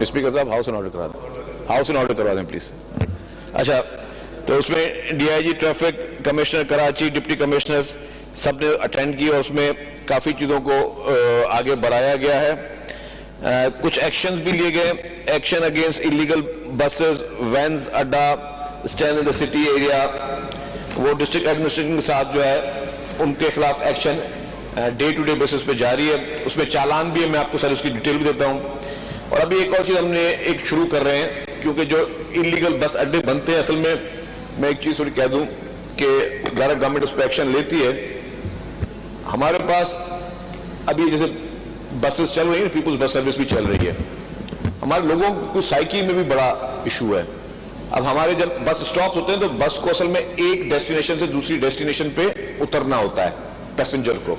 Speaker صاحب house in order کرا دیں، ہاؤس ان آرڈر کروا دیں پلیز. اچھا، تو اس میں D I G traffic, commissioner Karachi, deputy commissioner سب نے اٹینڈ کی اور اس میں کافی چیزوں کو آگے بڑھایا گیا ہے. کچھ ایکشنز بھی لیے گئے، action against illegal buses, vans, اڈا stand in the city area, وہ ڈسٹرکٹ ایڈمنسٹریشن کے ساتھ جو ہے ان کے خلاف action day to day basis پہ جاری ہے. اس میں چالان بھی ہے، میں آپ کو سر اس کی ڈیٹیل بھی دیتا ہوں. اور ابھی ایک اور چیز ہم نے ایک شروع کر رہے ہیں، کیونکہ جو انلیگل بس اڈے بنتے ہیں، اصل میں ایک چیز تھوڑی کہہ دوں کہ ڈائریکٹ گورنمنٹ اس پہ ایکشن لیتی ہے. ہمارے پاس ابھی جیسے بسز چل رہی ہیں، پیپلز بس سروس بھی چل رہی ہے، ہمارے لوگوں کو سائیکی میں بھی بڑا ایشو ہے. اب ہمارے جب بس اسٹاپس ہوتے ہیں تو بس کو اصل میں ایک ڈیسٹینیشن سے دوسری ڈیسٹینیشن پہ اترنا ہوتا ہے پیسنجر کو.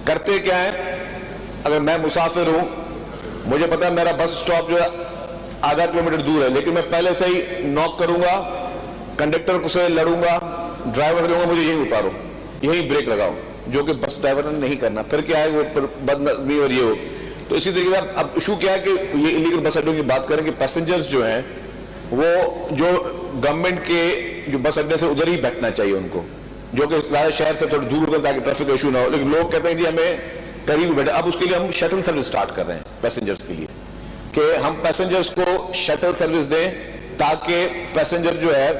کرتے کیا ہے، اگر میں مسافر ہوں، مجھے پتا ہے میرا بس اسٹاپ جو ہے آدھا کلومیٹر دور ہے، لیکن میں پہلے سے ہی نوک کروں گا، کنڈکٹر کو سے لڑوں گا، ڈرائیور سے لڑوں گا، مجھے یہیں اتارو، یہیں بریک لگاؤ، جو کہ بس ڈرائیور نے نہیں کرنا. پھر کیا ہے وہ بدنظمی اور یہ ہو. تو اسی طریقے سے اب ایشو کیا ہے کہ یہ انلیگل بس اڈوں کی بات کریں کہ پیسنجرز جو ہیں وہ جو گورنمنٹ کے جو بس اڈے سے ادھر ہی بیٹھنا چاہیے ان کو، جو کہ شہر سے تھوڑا دور ہوتا ہے تاکہ ٹریفک ایشو نہ ہو. لیکن لوگ کہتے ہیں کہ ہمیں قریب بیٹھے. اب اس کے لیے ہم شٹل سروس سٹارٹ کر رہے ہیں پیسنجرز کے لیے، کہ ہم پیسنجرز کو شٹل سروس دیں تاکہ پیسنجر جو ہے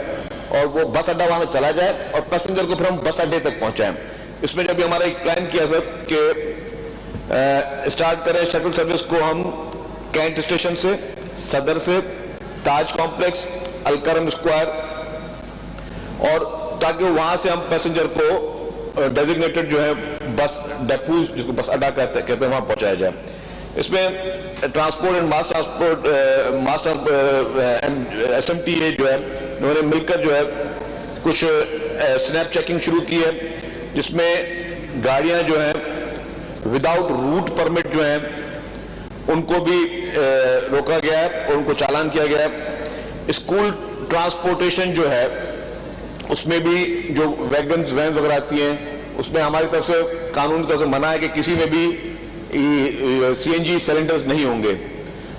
اور وہ بس اڈا وہاں سے چلا جائے اور پیسنجر کو پھر ہم بس اڈے تک پہنچائیں. اس میں جب ہمارا ایک پلان کیا سر کہ اسٹارٹ کریں شٹل سروس کو ہم کینٹ اسٹیشن سے، صدر سے، تاج کمپلیکس، الکرم اسکوائر، اور تاکہ وہاں سے ہم پیسنجر کو ڈیزگنیٹڈ جو ہے بس ڈیپوز، جس کو بس اڈا کہتے ہیں، وہاں پہنچایا جائے. اس میں transport and mass transport S M T A جو ہے انہوں نے مل کر جو ہے کچھ سنیپ چیکنگ شروع کی ہے، جس میں گاڑیاں جو ہیں وداؤٹ روٹ پرمٹ جو ہیں ان کو بھی روکا گیا ہے اور ان کو چالان کیا گیا ہے. اسکول ٹرانسپورٹیشن جو ہے اس میں بھی جو ویگنز، وینز وغیرہ آتی ہیں، اس میں ہماری طرف سے قانون کی طرف سے منع ہے کہ کسی میں بھی سی این جی سلنڈرز نہیں ہوں گے.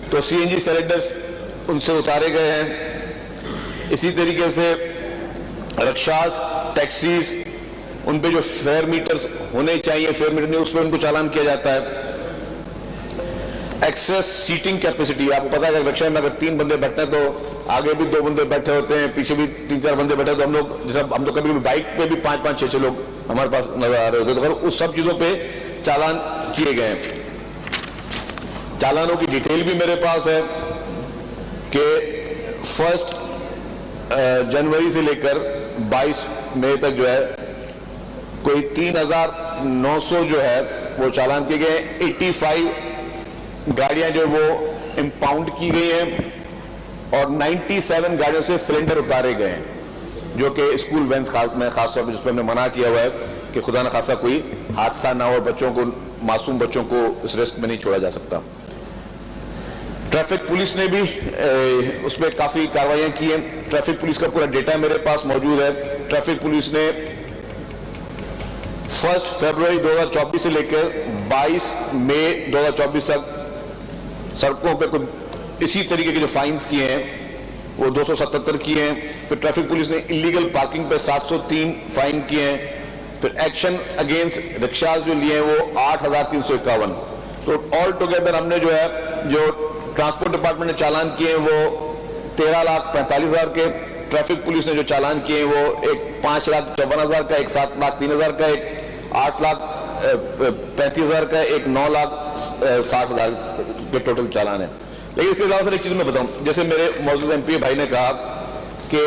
تو سی این جی سلنڈرز ان سے اتارے گئے ہیں. اسی طریقے سے رکشاز، ٹیکسیز، ان پہ جو فیئر میٹرز ہونے چاہیے، فیئر میٹر نہیں، اس پہ ان کو چالان کیا جاتا ہے. ایکسیس سیٹنگ کیپیسٹی، آپ کو پتا ہے کہ رکشا میں اگر 3 بندے بیٹھتے ہیں تو آگے بھی 2 بندے بیٹھے ہوتے ہیں، پیچھے بھی 3-4 بندے بیٹھے، تو ہم لوگ جیسا ہم تو کبھی بائک پہ بھی 5-5 6-6 لوگ ہمارے پاس نظر آ رہے ہوتے ہیں. تو اس سب چیزوں پہ چالان کیے گئے ہیں. چالانوں کی ڈیٹیل بھی میرے پاس ہے کہ 1 جنوری سے لے کر 22 مئی تک جو ہے کوئی 3900 جو ہے وہ چالان کیے گئے. 85 گاڑیاں جو وہ امپاؤنڈ کی گئی ہیں اور 97 گاڑیوں سے سلنڈر اتارے گئے ہیں، جو کہ اسکول وینز میں خاص طور پہ جس پہ ہم نے منع کیا ہوا ہے کہ خدا نخواستہ کوئی حادثہ نہ ہو، بچوں کو، معصوم بچوں کو اس رسک میں نہیں چھوڑا جا سکتا. ٹریفک پولیس نے بھی اس میں کافی کاروائیاں کی ہیں. ٹریفک پولیس کا پورا ڈیٹا میرے پاس موجود ہے. ٹریفک پولیس نے 1 فروری 2024 سے لے کر 22 مئی 2024 تک سڑکوں پہ اسی طریقے کے جو فائنز کیے ہیں وہ 277 کیے ہیں. پھر ٹریفک پولیس نے انلیگل پارکنگ پہ 703 فائن کیے ہیں. پھر ایکشن اگینسٹ رکشاز جو لیے ہیں وہ 8351. تو آل ٹوگیدر ہم نے جو ہے جو ٹرانسپورٹ ڈپارٹمنٹ نے چالان کیے ہیں وہ 13,45,000 کے. ٹریفک پولیس نے جو چالان کیے ہیں وہ ایک 5,54,000 کا، ایک 7,03,000 کا، ایک 8,35,000 کا، ایک 9,60,000 کے ٹوٹل چالان ہے. لیکن اس کے علاوہ سر ایک چیز میں بتاؤں، جیسے میرے موجود ایم پی بھائی نے کہا کہ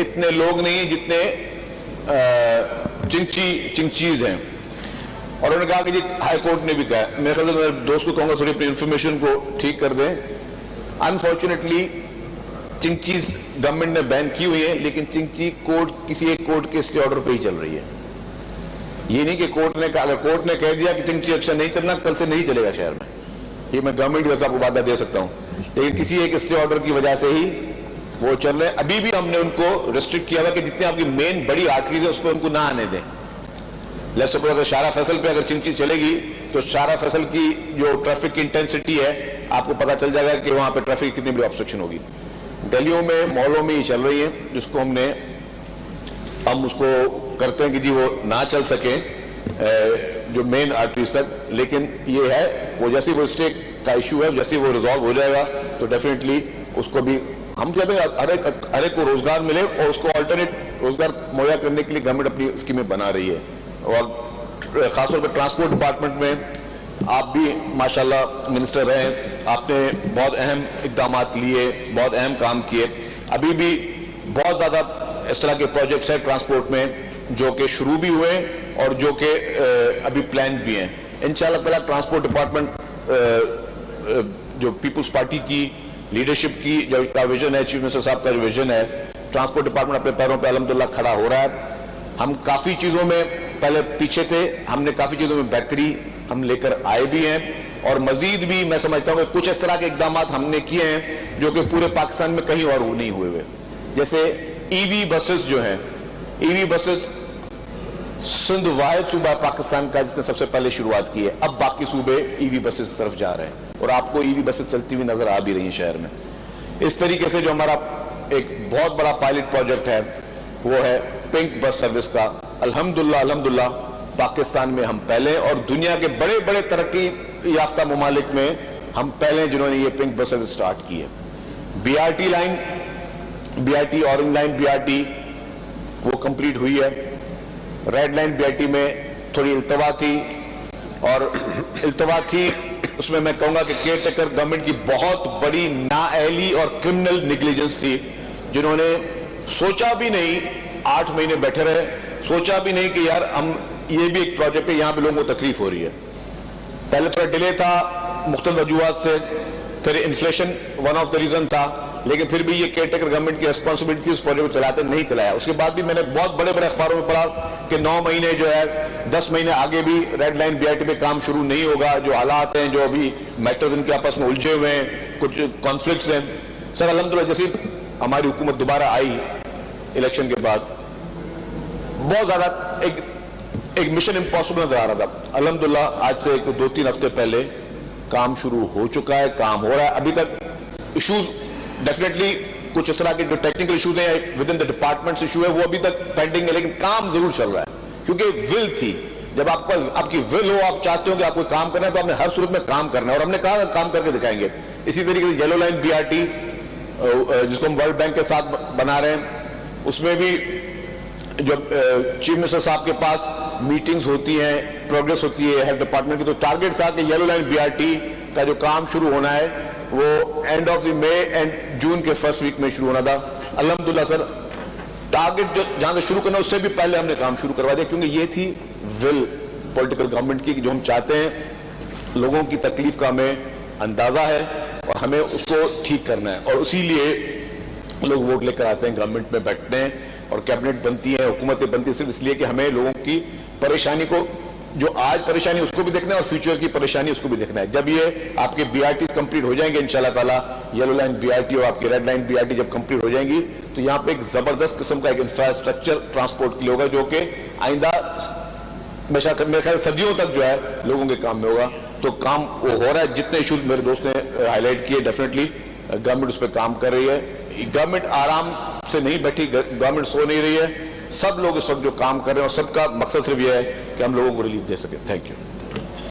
اتنے لوگ نہیں جتنے چنگچیز ہیں، اور انہوں نے کہا کہ جی ہائی کورٹ نے بھی کہا ہے. میرے خیال سے میرے دوست کو کہوں گا تھوڑی اپنی انفارمیشن کو ٹھیک کر دیں. انفارچونیٹلی چنگچیز گورنمنٹ نے بین کی ہوئی ہے، لیکن چنگچی کورٹ کسی ایک کورٹ کے اسٹے آرڈر پہ ہی چل رہی ہے. یہ نہیں کہ کورٹ نے کہا، اگر کورٹ نے کہہ دیا کہ چنگچی ایکشن نہیں چلنا، کل سے نہیں چلے گا شہر میں. یہ میں گورنمنٹ ویسا آپ کو وعدہ دے سکتا ہوں، لیکن کسی ایک اسٹے آرڈر کی وجہ سے ہی وہ چل رہے ہیں. ابھی بھی ہم نے ان کو ریسٹرکٹ کیا ہوا کہ جتنے آپ کی مین بڑی آرٹریز ہیں اس پہ ان کو نہ آنے دیں. لیٹس سپوز اگر شارع فیصل پہ اگر چنگچی چلے گی تو شارع فیصل کی جو ٹریفک کی انٹینسٹی ہے آپ کو پتہ چل جائے گا کہ وہاں پہ ٹریفک کتنی بڑی آبسٹرکشن ہوگی. گلیوں میں محلوں میں یہ چل رہی ہیں جس کو ہم اس کو کرتے ہیں کہ جی وہ نہ چل سکیں جو مین آرٹریز تک, لیکن یہ ہے وہ جیسے وہ اسٹیک کا ایشو ہے جیسے وہ ریزالو ہو جائے گا تو ڈیفینیٹلی اس کو بھی ہم کہتے ہیں ہر ایک کو روزگار ملے اور اس کو آلٹرنیٹ روزگار مہیا کرنے کے لیے گورنمنٹ اپنی اسکیمیں بنا رہی ہے. اور خاص طور پہ ٹرانسپورٹ ڈپارٹمنٹ میں آپ بھی ماشاءاللہ منسٹر رہے, آپ نے بہت اہم اقدامات لیے, بہت اہم کام کیے. ابھی بھی بہت زیادہ اس طرح کے پروجیکٹس ہیں ٹرانسپورٹ میں جو کہ شروع بھی ہوئے اور جو کہ ابھی پلان بھی ہیں. انشاءاللہ تعالیٰ ٹرانسپورٹ ڈپارٹمنٹ جو پیپلز پارٹی کی لیڈرشپ کی جو ویژن ہے, چیف منسٹر صاحب کا جو ویژن ہے, ٹرانسپورٹ ڈپارٹمنٹ اپنے پیروں پہ الحمدللہ کھڑا ہو رہا ہے. ہم کافی چیزوں میں پہلے پیچھے تھے, ہم نے کافی چیزوں میں بہتری ہم لے کر آئے بھی ہیں اور مزید بھی میں سمجھتا ہوں کہ کچھ اس طرح کے اقدامات ہم نے کیے ہیں جو کہ پورے پاکستان میں کہیں اور نہیں ہوئے ہوئے. جیسے ای وی بسز جو ہیں, ای وی بسز سندھ واحد صوبہ پاکستان کا جس نے سب سے پہلے شروعات کی ہے. اب باقی صوبے ای وی بسز کی طرف جا رہے ہیں اور آپ کو ای وی بسز چلتی ہوئی نظر آ بھی رہی ہیں شہر میں. اس طریقے سے جو ہمارا ایک بہت بڑا پائلٹ پروجیکٹ ہے وہ ہے پنک بس سروس کا. الحمدللہ پاکستان میں ہم پہلے اور دنیا کے بڑے بڑے ترقی یافتہ ممالک میں ہم پہلے جنہوں نے یہ پنک بس سروس سٹارٹ کی ہے. B R T line, B R T orange line B R T وہ کمپلیٹ ہوئی ہے. Red line B R T میں تھوڑی التوا تھی اور التوا تھی اس میں میں کہوں گا کہ کیئر ٹیکر گورنمنٹ کی بہت بڑی نااہلی اور کرمنل نیگلیجنس تھی, جنہوں نے سوچا بھی نہیں, 8 مہینے بیٹھے رہے, سوچا بھی نہیں کہ یار ہم یہ بھی ایک پروجیکٹ ہے یہاں پہ لوگوں کو تکلیف ہو رہی ہے. پہلے تھوڑا ڈیلے تھا مختلف وجوہات سے, پھر inflation one of the reason تھا, لیکن پھر بھی یہ کیئر ٹیکر گورنمنٹ کی ریسپانسبلٹی تھی اس پروجیکٹ کو چلاتے نہیں چلایا. اس کے بعد بھی میں نے بہت بڑے بڑے اخباروں میں پڑھا کہ 9 مہینے جو ہے 10 مہینے آگے بھی red line B I T پہ کام شروع نہیں ہوگا. جو حالات ہیں, جو ابھی میٹرز ان کے آپس میں الجھے ہوئے ہیں, کچھ کانفلکٹس ہیں. سر الحمدللہ جیسے ہماری حکومت دوبارہ آئی الیکشن کے بعد, بہت زیادہ ایک مشن امپاسبل نظر آ رہا تھا. الحمدللہ آج سے 2-3 ہفتے پہلے کام شروع ہو چکا ہے, کام ہو رہا ہے. ابھی تک ایشوز ڈیفینیٹلی کچھ اس طرح کے جو ٹیکنیکل ایشوز ہیں with in the departments issue ہے وہ ابھی تک پینڈنگ ہے, لیکن کام ضرور چل رہا ہے کیونکہ ول تھی. جب آپ کی ول ہو, آپ چاہتے ہو کہ آپ کوئی کام کرنا ہے تو آپ نے ہر صورت میں کام کرنا ہے, اور ہم نے کہا کام کر کے دکھائیں گے. اسی طریقے سے yellow line B R T جس کو ہم ورلڈ بینک کے ساتھ بنا رہے ہیں, اس میں بھی جب چیف منسٹر صاحب کے پاس میٹنگز ہوتی ہیں, پروگریس ہوتی ہے ہر ڈپارٹمنٹ کی, تو ٹارگیٹ تھا کہ yellow line B R T کا جو کام شروع ہونا ہے وہ end of the May and June کے فرسٹ ویک میں شروع ہونا تھا. الحمدللہ سر ٹارگیٹ جو جہاں سے شروع کرنا اس سے بھی پہلے ہم نے کام شروع کروا دیا, کیونکہ یہ تھی ول پولیٹیکل گورنمنٹ کی جو ہم چاہتے ہیں لوگوں کی تکلیف کا ہمیں اندازہ ہے اور ہمیں اس کو ٹھیک کرنا ہے, اور اسی لیے لوگ ووٹ لے کر آتے ہیں, گورنمنٹ میں بیٹھتے ہیں اور کیبنٹ بنتی ہے, حکومتیں بنتی ہیں, صرف اس لیے کہ ہمیں لوگوں کی پریشانی کو, جو آج پریشانی اس کو بھی دیکھنا ہے اور فیوچر کی پریشانی اس کو بھی دیکھنا ہے. جب یہ آپ کے بی آر ٹیز کمپلیٹ ہو جائیں گے انشاءاللہ تعالیٰ, yellow line B R T اور آپ کی red line B R T جب کمپلیٹ ہو جائیں گی تو یہاں پہ ایک زبردست قسم کا ایک انفراسٹرکچر ٹرانسپورٹ کے لیے ہوگا جو کہ آئندہ میرے خیال صدیوں تک جو ہے لوگوں کے کام میں ہوگا. تو کام وہ ہو رہا ہے, جتنے ایشوز میرے دوست نے ہائی لائٹ کیے ڈیفینیٹلی گورنمنٹ اس پہ کام کر رہی ہے. گورنمنٹ آرام سے نہیں بیٹھی, گورنمنٹ سو نہیں رہی ہے, سب لوگ اس وقت جو کام کر رہے ہیں اور سب کا مقصد صرف یہ ہے کہ ہم لوگوں کو ریلیف دے سکیں. Thank you.